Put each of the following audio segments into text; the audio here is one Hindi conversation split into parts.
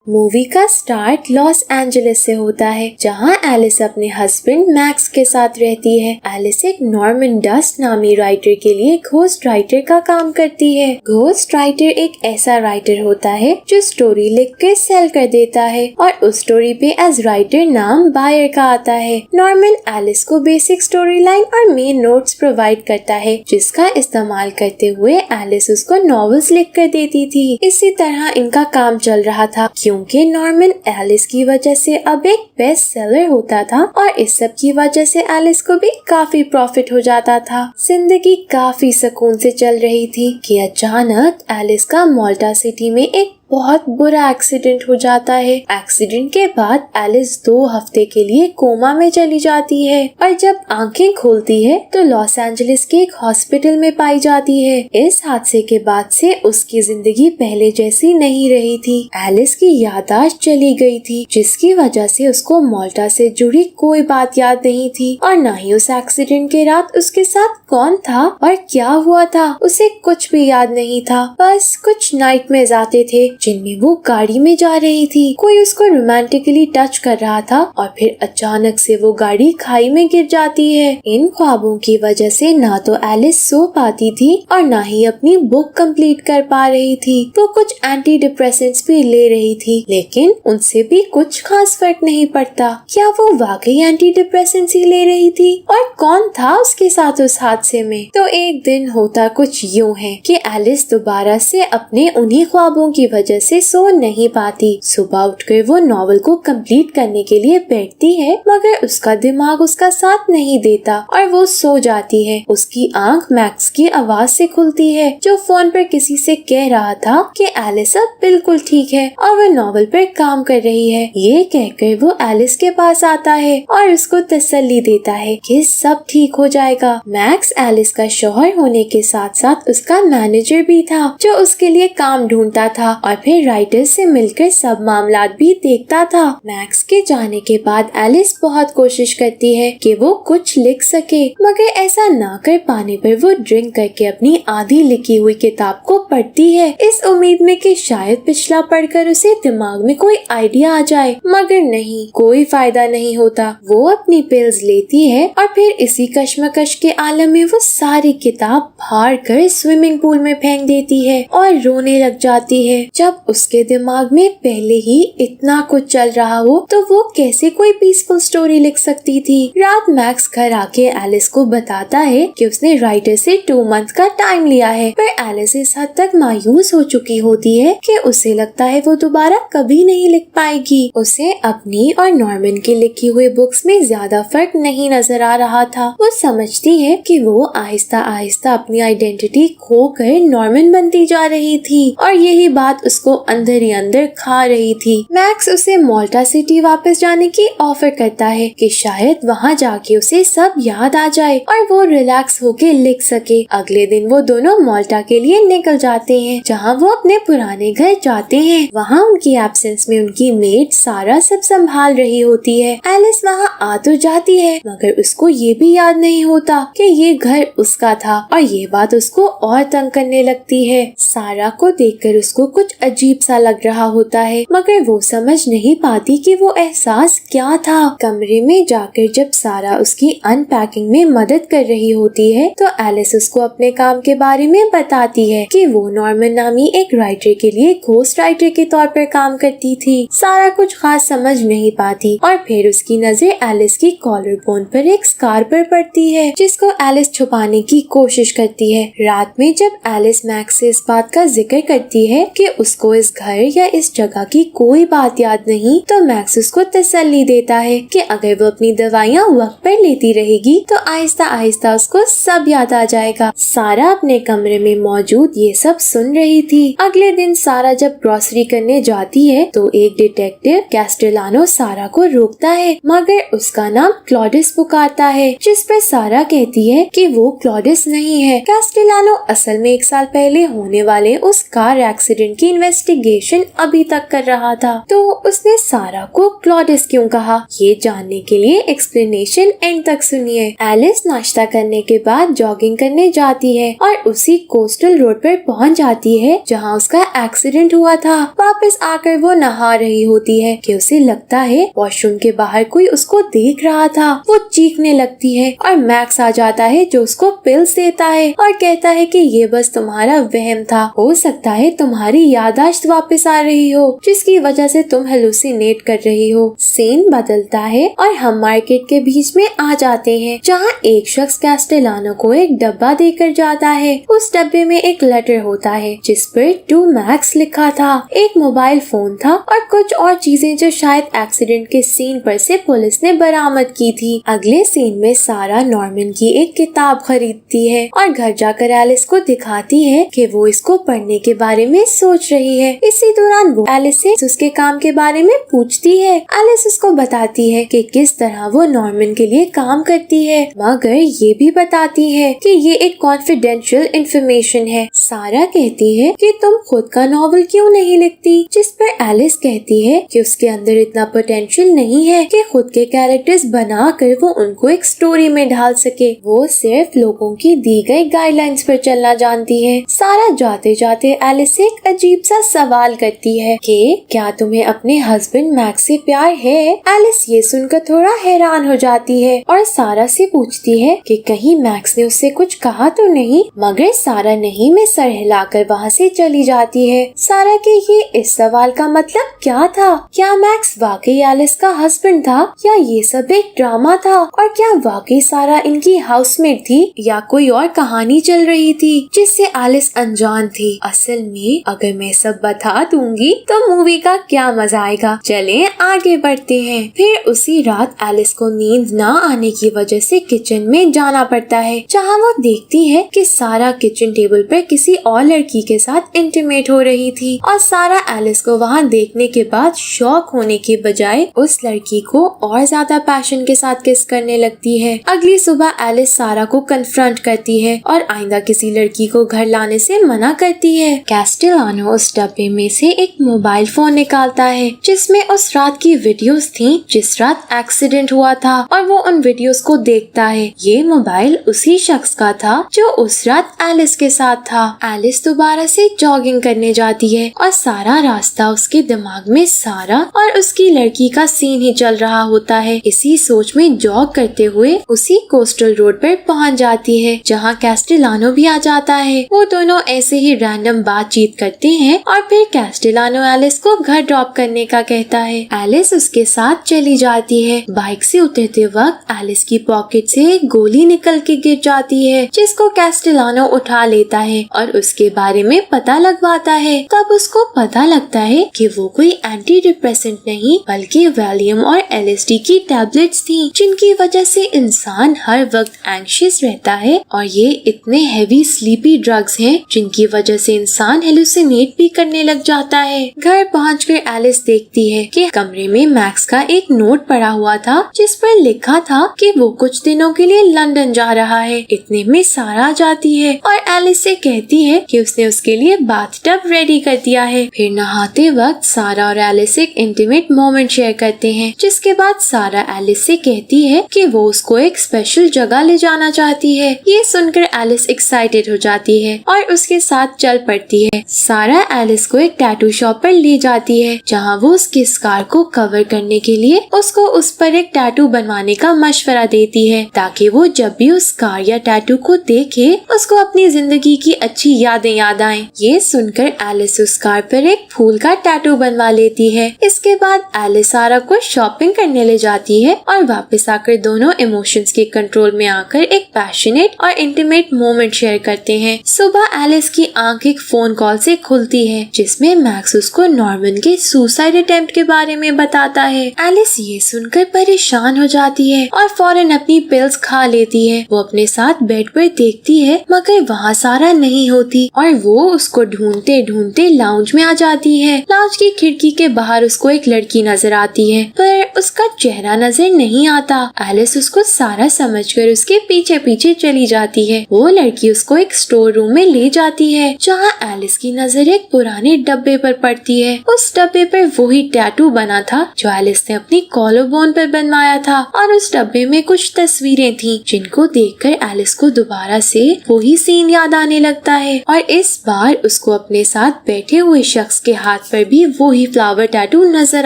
मूवी का स्टार्ट लॉस एंजलिस से होता है, जहां एलिस अपने हस्बैंड मैक्स के साथ रहती है। एलिस एक नॉर्मन डस्ट नामी राइटर के लिए घोस्ट राइटर का काम करती है। घोस्ट राइटर एक ऐसा राइटर होता है जो स्टोरी लिख के सेल कर देता है और उस स्टोरी पे एज राइटर नाम बायर का आता है। नॉर्मन एलिस को बेसिक स्टोरी लाइन और मेन नोट्स प्रोवाइड करता है, जिसका इस्तेमाल करते हुए एलिस उसको नॉवेल्स लिख कर देती थी। इसी तरह इनका काम चल रहा था, क्योंकि नॉर्मन एलिस की वजह से अब एक बेस्ट सेलर होता था और इस सब की वजह से एलिस को भी काफी प्रॉफिट हो जाता था। जिंदगी काफी सुकून से चल रही थी कि अचानक एलिस का माल्टा सिटी में एक बहुत बुरा एक्सीडेंट हो जाता है। एक्सीडेंट के बाद एलिस 2 हफ्ते के लिए कोमा में चली जाती है और जब आंखें खोलती है तो लॉस एंजलिस के एक हॉस्पिटल में पाई जाती है। इस हादसे के बाद से उसकी जिंदगी पहले जैसी नहीं रही थी। एलिस की याददाश्त चली गई थी, जिसकी वजह से उसको माल्टा से जुड़ी कोई बात याद नहीं थी और न ही उस एक्सीडेंट के रात उसके साथ कौन था और क्या हुआ था, उसे कुछ भी याद नहीं था। बस कुछ नाइटमेयर्स आते थे जिनमें वो गाड़ी में जा रही थी, कोई उसको रोमांटिकली टच कर रहा था और फिर अचानक से वो गाड़ी खाई में गिर जाती है। इन ख्वाबों की वजह से ना तो एलिस सो पाती थी और ना ही अपनी बुक कंप्लीट कर पा रही थी। वो कुछ एंटी डिप्रेसेंट्स भी ले रही थी, लेकिन उनसे भी कुछ खास फर्क नहीं पड़ता। क्या वो वाकई एंटी डिप्रेसेंट्स ही ले रही थी और कौन था उसके साथ उस हादसे में? तो एक दिन होता कुछ यूँ है कि एलिस दोबारा से अपने उन्हीं ख्वाबों की वजह से सो नहीं पाती। सुबह उठकर वो नॉवेल को कंप्लीट करने के लिए बैठती है, मगर उसका दिमाग उसका साथ नहीं देता और वो सो जाती है। उसकी आंख मैक्स की आवाज से खुलती है, जो फोन पर किसी से कह रहा था कि एलिस अब बिल्कुल ठीक है और वो नॉवेल पर काम कर रही है। ये कहकर वो एलिस के पास आता है और उसको तसल्ली देता है कि सब ठीक हो जाएगा। मैक्स एलिस का शौहर होने के साथ साथ उसका मैनेजर भी था, जो उसके लिए काम ढूंढता था और फिर राइटर्स से मिलकर सब मामलात भी देखता था। मैक्स के जाने के बाद एलिस बहुत कोशिश करती है कि वो कुछ लिख सके, मगर ऐसा ना कर पाने पर वो ड्रिंक करके अपनी आधी लिखी हुई किताब को पढ़ती है, इस उम्मीद में कि शायद पिछला पढ़कर उसे दिमाग में कोई आइडिया आ जाए। मगर नहीं, कोई फायदा नहीं होता। वो अपनी पिल्स लेती है और फिर इसी कश्मकश के आलम में वो सारी किताब फाड़ कर स्विमिंग पूल में फेंक देती है और रोने लग जाती है। जब उसके दिमाग में पहले ही इतना कुछ चल रहा हो तो वो कैसे कोई पीसफुल स्टोरी लिख सकती थी। रात मैक्स घर आके एलिस को बताता है कि उसने राइटर से 2 मंथ का टाइम लिया है, पर एलिस इस हद तक मायूस हो चुकी होती है कि उसे लगता है वो दोबारा कभी नहीं लिख पाएगी। उसे अपनी और नॉर्मन की लिखी हुई बुक्स में ज्यादा फर्क नहीं नजर आ रहा था। वो समझती है कि वो आहिस्ता आहिस्ता अपनी आइडेंटिटी खोकर नॉर्मन बनती जा रही थी और यही बात उसको अंदर ही अंदर खा रही थी। मैक्स उसे माल्टा सिटी वापस जाने की ऑफर करता है कि शायद वहाँ जाके उसे सब याद आ जाए और वो रिलैक्स होके लिख सके। अगले दिन वो दोनों माल्टा के लिए निकल जाते हैं, जहाँ वो अपने पुराने घर जाते हैं। वहाँ उनकी एब्सेंस में उनकी मेड सारा सब संभाल रही होती है। एलिस वहाँ आ तो जाती है, मगर उसको ये भी याद नहीं होता कि ये घर उसका था और ये बात उसको और तंग करने लगती है। सारा को देखकर उसको कुछ अजीब सा लग रहा होता है, मगर वो समझ नहीं पाती कि वो एहसास क्या था। कमरे में जाकर जब सारा उसकी अनपैकिंग में मदद कर रही होती है तो एलिस उसको अपने काम के बारे में बताती है कि वो नॉर्मन नामी एक राइटर के लिए घोस्ट राइटर के तौर पर काम करती थी। सारा कुछ खास समझ नहीं पाती और फिर उसकी नजर एलिस की कॉलर बोन पर एक स्कार पर पड़ती है, जिसको एलिस छुपाने की कोशिश करती है। रात में जब एलिस मैक्स से इस बात का जिक्र करती है कि उसको इस घर या इस जगह की कोई बात याद नहीं, तो मैक्स उसको तसल्ली देता है कि अगर वो अपनी दवाइयाँ वक्त पर लेती रहेगी तो आहिस्ता आहिस्ता उसको सब याद आ जाएगा। सारा अपने कमरे में मौजूद ये सब सुन रही थी। अगले दिन सारा जब ग्रोसरी करने जाती है तो एक डिटेक्टिव कैस्टेलानो सारा को रोकता है, मगर उसका नाम क्लॉडिस पुकारता है, जिस पर सारा कहती है कि वो क्लॉडिस नहीं है। कैस्टेलानो असल में 1 साल पहले होने वाले उस कार एक्सीडेंट की इन्वेस्टिगेशन अभी तक कर रहा था। तो उसने सारा को क्लॉडिस क्यों कहा, ये जानने के लिए एक्सप्लेनेशन एंड तक सुनिए। एलिस नाश्ता करने के बाद जॉगिंग करने जाती है और उसी कोस्टल रोड पर पहुंच जाती है जहां उसका एक्सीडेंट हुआ था। वापस आकर वो नहा रही होती है कि उसे लगता है वॉशरूम के बाहर कोई उसको देख रहा था। वो चीखने लगती है और मैक्स आ जाता है जो उसको पिल्स देता है और कहता है कि ये बस तुम्हारा वहम था, हो सकता है तुम्हारी याददाश्त वापस आ रही हो जिसकी वजह से तुम हेलुसिनेट कर रही हो। सीन बदलता है और हम मार्केट के बीच में आ जाते हैं जहाँ एक शख्स कैस्टेलानो को एक डब्बा देकर जाता है। उस डब्बे में एक लेटर होता है जिस पर टू मैक्स लिखा था, एक मोबाइल फोन था और कुछ और चीजें जो शायद एक्सीडेंट के सीन पर से पुलिस ने बरामद की थी। अगले सीन में सारा नॉर्मन की एक किताब खरीदती है और घर जाकर एलिस को दिखाती है कि वो इसको पढ़ने के बारे में सोच रही है। इसी दौरान वो एलिस से उसके काम के बारे में पूछती है। एलिस उसको बताती है कि किस तरह वो नॉर्मन के लिए काम करती है, मगर ये भी बताती है कि ये एक कॉन्फिडेंशियल इंफॉर्मेशन है। सारा कहती है कि तुम खुद का नॉवल क्यों नहीं लिखती, जिस पर एलिस कहती है कि उसके अंदर इतना पोटेंशियल नहीं है कि खुद के कैरेक्टर्स बनाकर वो उनको एक स्टोरी में ढाल सके। वो सिर्फ लोगों की दी गई गाइडलाइंस पर चलना जानती है। सारा जाते जाते एलिस से एक अजीब सा सवाल करती है कि क्या तुम्हें अपने हस्बैंड मैक्स से प्यार है। एलिस ये सुनकर थोड़ा हैरान हो जाती है और सारा से पूछती है कि कहीं मैक्स ने उससे कुछ कहा तो नहीं, मगर सारा नहीं में सर हिलाकर वहाँ से चली जाती है। सारा के ये इस सवाल का मतलब क्या था, क्या मैक्स वाकई एलिस का हस्बैंड था या ये सब एक ड्रामा था, और क्या वाकई सारा इनकी हाउसमेट थी या कोई और कहानी चल रही थी जिससे एलिस अनजान थी। असल में अगर मैं सब बता दूंगी तो मूवी का क्या मजा आएगा। चलें आगे बढ़ते हैं। फिर उसी रात एलिस को नींद ना आने की वजह से किचन में जाना पड़ता है जहां वो देखती है कि सारा किचन टेबल पर किसी और लड़की के साथ इंटीमेट हो रही थी और सारा एलिस को वहां देखने के बाद शॉक होने के बजाय उस लड़की को और ज्यादा पैशन के साथ किस करने लगती है। अगली सुबह एलिस सारा को कन्फ्रंट करती है और आइंदा किसी लड़की को घर लाने से मना करती है। कैस्टेलानो उस डब्बे में से एक मोबाइल फोन निकालता है जिसमें उस रात की वीडियोस थी जिस रात एक्सीडेंट हुआ था और वो उन वीडियोस को देखता है। ये मोबाइल उसी शख्स का था जो उस रात एलिस के साथ था। एलिस दोबारा से जॉगिंग करने जाती है और सारा रास्ता उसके दिमाग में सारा और उसकी लड़की का सीन ही चल रहा होता है। इसी सोच में जॉग करते हुए उसी कोस्टल रोड पर पहुंच जाती है जहां कैस्टेलानो भी आ जाता है। वो दोनों ऐसे ही रैंडम बातचीत करते हैं और फिर कैस्टेलानो एलिस को घर ड्रॉप करने का कहता है। एलिस उसके साथ चली जाती है। बाइक से उतरते वक्त एलिस की पॉकेट से एक गोली निकल के गिर जाती है जिसको कैस्टेलानो उठा लेता है और उसके बारे में पता लगवाता है। तब उसको पता लगता है कि वो कोई एंटी डिप्रेसेंट नहीं बल्कि वैलियम और LSD की टैबलेट्स थी जिनकी वजह से इंसान हर वक्त एंग्शियस रहता है और ये इतने हेवी स्लीपी ड्रग्स हैं जिनकी वजह से इंसान हेलुसिनेट भी करने लग जाता है। घर पहुंचकर एलिस देखती है कि कमरे में मैक्स का एक नोट पड़ा हुआ था जिस पर लिखा था कि वो कुछ दिनों के लिए लंदन जा रहा है। इतने में सारा जाती है और एलिस से कहती है कि उसने उसके लिए बाथटब रेडी कर दिया है। फिर नहाते वक्त सारा और एलिस एक इंटीमेट मोमेंट शेयर करते हैं जिसके बाद सारा एलिस से कहती है कि वो उसको एक स्पेशल जगह ले जाना चाहती है। ये सुनकर एलिस एक्साइटेड हो जाती है और उसके साथ चल पड़ती है। सारा एलिस को एक टैटू शॉप पर ले जाती है जहां वो उसके स्कार को कवर करने के लिए उसको उस पर एक टैटू बनवाने का मशवरा देती है ताकि वो जब भी उस स्कार या टैटू को देखे उसको अपनी जिंदगी की अच्छी यादें याद आएं। ये सुनकर एलिस उस स्कार पर एक फूल का टैटू बनवा लेती है। इसके बाद एलिस सारा को शॉपिंग करने ले जाती है और वापस आकर दोनों इमोशंस के कंट्रोल में आकर एक पैशनेट और इंटीमेट मोमेंट शेयर करते हैं। सुबह एलिस की आंख एक फोन कॉल से खुलती है जिसमें मैक्स उसको नॉर्मन के सुसाइड अटेम्प्ट के बारे में बताता है। एलिस ये सुनकर परेशान हो जाती है और फौरन अपनी पिल्स खा लेती है। वो अपने साथ बेड पर देखती है मगर वहाँ सारा नहीं होती और वो उसको ढूंढते ढूंढते लाउंज में आ जाती है। लाउंज की खिड़की के बाहर उसको एक लड़की नजर आती है पर उसका चेहरा नजर नहीं आता। एलिस उसको सारा समझकर उसके पीछे पीछे चली जाती है। वो लड़की उसको एक स्टोर रूम में ले जाती है जहाँ एलिस की नजर एक पुराने डब्बे पर पड़ती है। उस डब्बे पर वही टैटू बना था जो एलिस ने अपनी कॉलरबोन पर बनवाया था और उस डब्बे में कुछ तस्वीरें थी जिनको देखकर एलिस को दोबारा से वही सीन याद आने लगता है और इस बार उसको अपने साथ बैठे हुए शख्स के हाथ पर भी वही फ्लावर टैटू नजर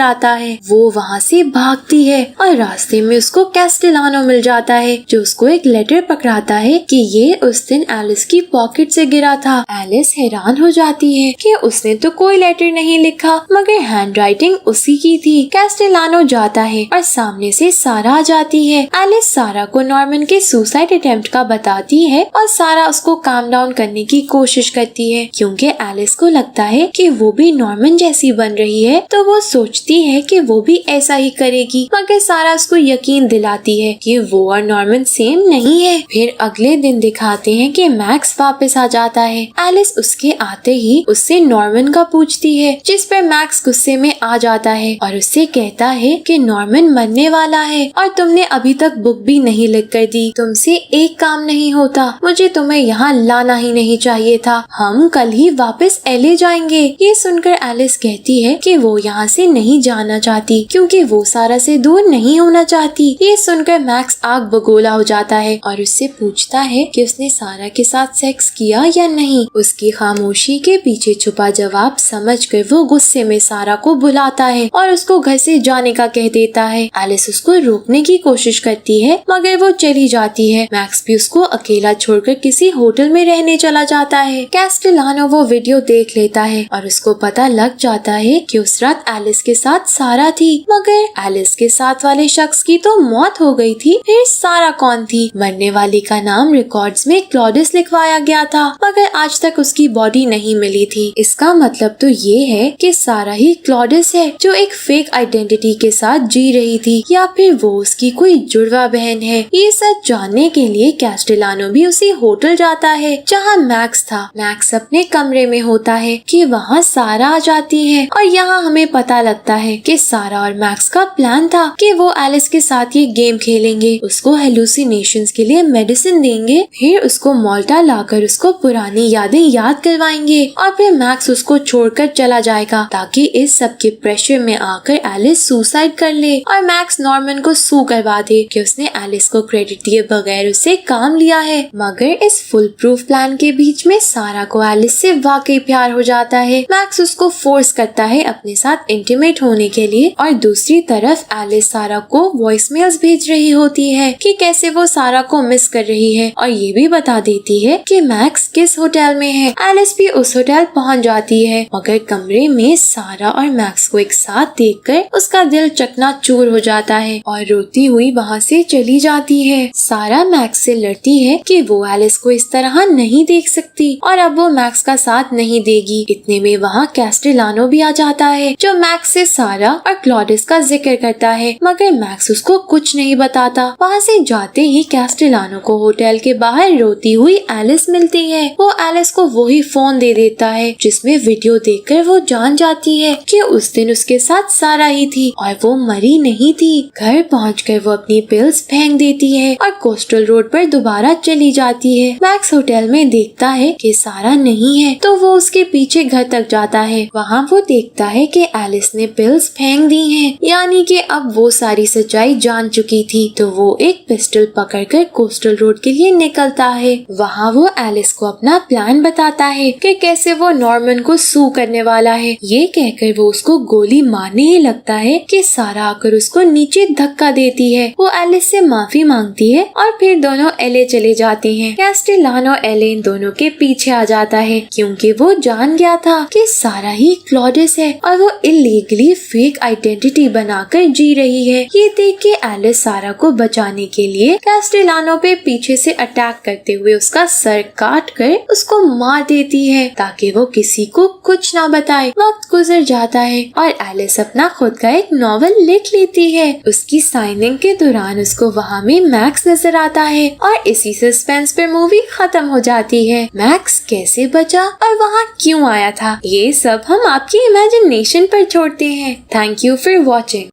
आता है। वो वहाँ से भागती है और रास्ते में उसको कैस्टेलानो मिल जाता है जो उसको एक लेटर पकड़ाता है कि ये उस दिन एलिस की पॉकेट से गिरा था। एलिस हैरान हो जाती है कि उसने तो कोई लेटर नहीं लिखा मगर हैंडराइटिंग उसी की थी। कैस्टेलानो जाता है और सामने से सारा आ जाती है। एलिस सारा को नॉर्मन के सुसाइड अटेम्प्ट का बताती है और सारा उसको काम डाउन करने की कोशिश करती है क्योंकि एलिस को लगता है कि वो भी नॉर्मन जैसी बन रही है तो वो सोचती है कि वो भी ऐसा ही करेगी मगर सारा उसको यकीन दिलाती है कि वो और नॉर्मन सेम नहीं है। फिर अगले दिन दिखाते हैं कि मैक्स वापस आ जाता है। एलिस उसके आते ही उससे नॉर्मन का पूछती है जिस पर मैक्स गुस्से में आ जाता है और उससे कहता है कि नॉर्मन मरने वाला है और तुमने अभी तक बुक भी नहीं लिख कर दी। तुमसे एक काम नहीं होता। मुझे तुम्हें यहाँ लाना ही नहीं चाहिए था। हम कल ही वापस एले जाएंगे। ये सुनकर एलिस कहती है कि वो यहाँ से नहीं जाना चाहती क्योंकि वो सारा से दूर नहीं होना चाहती। ये सुनकर मैक्स आग बगोला हो जाता है और उससे पूछता है कि उसने सारा के साथ सेक्स किया या नहीं। उसकी खामोशी के पीछे छुपा जवाब समझकर वो गुस्से में सारा को बुलाता है और उसको घर से जाने का कह देता है। एलिस उसको रोकने की कोशिश करती है मगर वो चली जाती है। मैक्स भी उसको अकेला छोड़कर किसी होटल में रहने चला जाता है। कैस्टेलानो वो वीडियो देख लेता है और उसको पता लग जाता है कि उस रात एलिस के साथ सारा थी मगर एलिस के साथ वाले शख्स की तो मौत हो गई थी। फिर सारा कौन थी? मरने वाली का नाम रिकॉर्ड्स में क्लॉडिस लिखवाया गया था मगर आज तक उसकी बॉडी नहीं मिली थी। इसका मतलब तो ये है कि सारा ही क्लॉडिस है जो एक फेक आइडेंटिटी के साथ जी रही थी या फिर वो उसकी कोई जुड़वा बहन है। ये सब जानने के लिए कैस्टेलानो भी उसी होटल जाता है जहाँ मैक्स था। मैक्स अपने कमरे में होता है कि वहाँ सारा आ जाती है और यहाँ हमें पता लगता है कि सारा और मैक्स का प्लान था कि वो एलिस के साथ ये गेम खेलेंगे, उसको हेलुसिनेशंस के लिए मेडिसिन देंगे, फिर उसको माल्टा लाकर उसको पुरानी यादें याद करवाएंगे और फिर मैक्स उसको छोड़कर चला जाएगा ताकि इस सब के प्रेशर में आकर एलिस सुसाइड कर ले और मैक्स नॉर्मन को सू करवा दे कि उसने एलिस को क्रेडिट दिए बगैर उससे काम लिया है। मगर इस फुल प्रूफ प्लान के बीच में सारा को एलिस से वाकई प्यार हो जाता है। मैक्स उसको फोर्स करता है अपने साथ इंटीमेट होने के लिए और दूसरी तरफ एलिस सारा को वॉइसमेल्स भेज रही होती है कि कैसे वो सारा को मिस कर रही है और ये भी बता देती है कि मैक्स किस होटल में है। एलिस भी उस होटल पहुंच जाती है मगर कमरे में सारा और मैक्स को एक साथ देखकर उसका दिल चकनाचूर हो जाता है और रोती हुई वहाँ से चली जाती है। सारा मैक्स से लड़ती है कि वो एलिस को इस तरह नहीं देख सकती और अब वो मैक्स का साथ नहीं देगी। इतने में वहाँ कैस्टेलानो भी आ जाता है जो मैक्स से सारा और क्लॉडिस का जिक्र करता है मगर मैक्स उसको कुछ नहीं बताता। वहाँ से जाते ही कैस्टेलानो को होटल के बाहर रोती हुई एलिस मिलती है। वो एलिस को वही फोन दे देता है जिसमें वीडियो देखकर वो जान जाती है कि उस दिन उसके साथ सारा ही थी और वो मरी नहीं थी। घर पहुंचकर वो अपनी पिल्स फेंक देती है और कोस्टल रोड पर दोबारा चली जाती है। मैक्स होटल में देखता है कि सारा नहीं है तो वो उसके पीछे घर तक जाता है। वहाँ वो देखता है कि एलिस ने पिल्स फेंक दी हैं, यानी कि अब वो सारी सच्चाई जान चुकी थी। तो वो एक पिस्टल पकड़कर कोस्टल रोड के लिए निकलता है। वहाँ वो एलिस को अपना प्लान बताता है कि कैसे वो नॉर्मन को सू करने वाला है। ये कहकर वो उसको गोली मारने ही लगता है कि सारा आकर उसको नीचे धक्का देती है। वो एलिस से माफी मांगती है और फिर दोनों एले चले जाते हैं। कैस्टेलानो एले इन दोनों के पीछे आ जाता है क्योंकि वो जान गया था कि सारा ही क्लॉडिस है और वो इलीगली फेक आइडेंटिटी बनाकर जी रही है। ये देख के एलिस सारा को बचाने के लिए कैस्टेलानो पे पीछे से अटैक करते हुए उसका सर काट कर उसको मार देती है ताकि वो किसी को कुछ ना बताए। वक्त गुजर जाता है और एलिस अपना खुद का एक नॉवल लिख लेती है। उसकी साइनिंग के दौरान उसको वहाँ में मैक्स नजर आता है और इसी सस्पेंस पर मूवी खत्म हो जाती है। मैक्स कैसे बचा और वहाँ क्यों आया था, ये सब हम आपकी इमेजिनेशन पर छोड़ते हैं। Thank you for watching.